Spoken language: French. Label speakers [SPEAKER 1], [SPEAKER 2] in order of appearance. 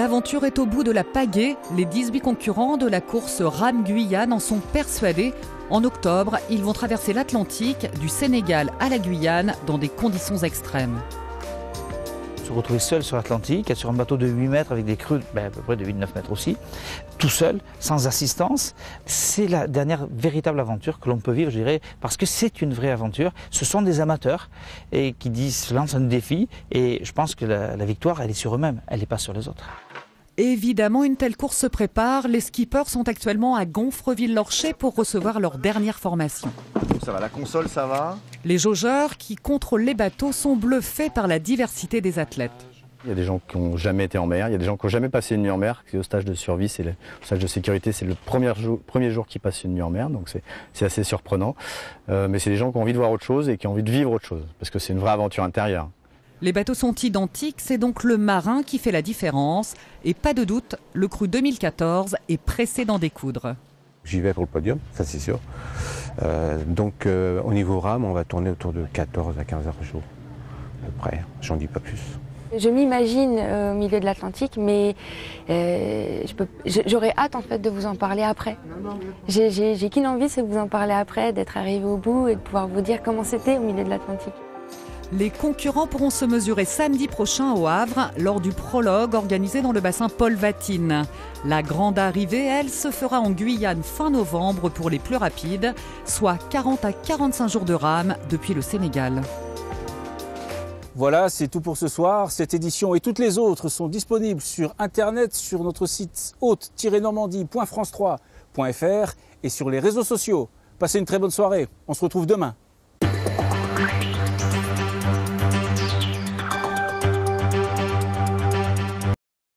[SPEAKER 1] L'aventure est au bout de la pagaie. Les 18 concurrents de la course Rame-Guyane en sont persuadés. En octobre, ils vont traverser l'Atlantique, du Sénégal à la Guyane, dans des conditions extrêmes.
[SPEAKER 2] Se retrouver seul sur l'Atlantique, sur un bateau de 8 mètres avec des crues à peu près de 8-9 mètres aussi, tout seul, sans assistance, c'est la dernière véritable aventure que l'on peut vivre, je dirais, parce que c'est une vraie aventure. Ce sont des amateurs et qui se lancent un défi et je pense que la victoire, elle est sur eux-mêmes, elle n'est pas sur les autres.
[SPEAKER 1] Évidemment, une telle course se prépare. Les skippers sont actuellement à Gonfreville-Lorcher pour recevoir leur dernière formation.
[SPEAKER 3] Ça va, la console, ça va.
[SPEAKER 1] Les jaugeurs qui contrôlent les bateaux sont bluffés par la diversité des athlètes.
[SPEAKER 4] Il y a des gens qui n'ont jamais été en mer, il y a des gens qui n'ont jamais passé une nuit en mer. Au stage de survie, le stage de sécurité, c'est le premier jour qu'ils passent une nuit en mer, donc c'est assez surprenant. Mais c'est des gens qui ont envie de voir autre chose et qui ont envie de vivre autre chose, parce que c'est une vraie aventure intérieure.
[SPEAKER 1] Les bateaux sont identiques, c'est donc le marin qui fait la différence. Et pas de doute, le cru 2014 est pressé d'en découdre.
[SPEAKER 5] J'y vais pour le podium, ça c'est sûr. Donc au niveau rame, on va tourner autour de 14 à 15 heures par jour, à peu près, j'en dis pas plus.
[SPEAKER 6] Je m'imagine au milieu de l'Atlantique, mais j'aurais hâte en fait de vous en parler après. J'ai qu'une envie, c'est de vous en parler après, d'être arrivé au bout et de pouvoir vous dire comment c'était au milieu de l'Atlantique.
[SPEAKER 1] Les concurrents pourront se mesurer samedi prochain au Havre lors du prologue organisé dans le bassin Paul Vatine. La grande arrivée, elle, se fera en Guyane fin novembre pour les plus rapides, soit 40 à 45 jours de rame depuis le Sénégal.
[SPEAKER 7] Voilà, c'est tout pour ce soir. Cette édition et toutes les autres sont disponibles sur Internet, sur notre site haute-normandie.france3.fr et sur les réseaux sociaux. Passez une très bonne soirée. On se retrouve demain.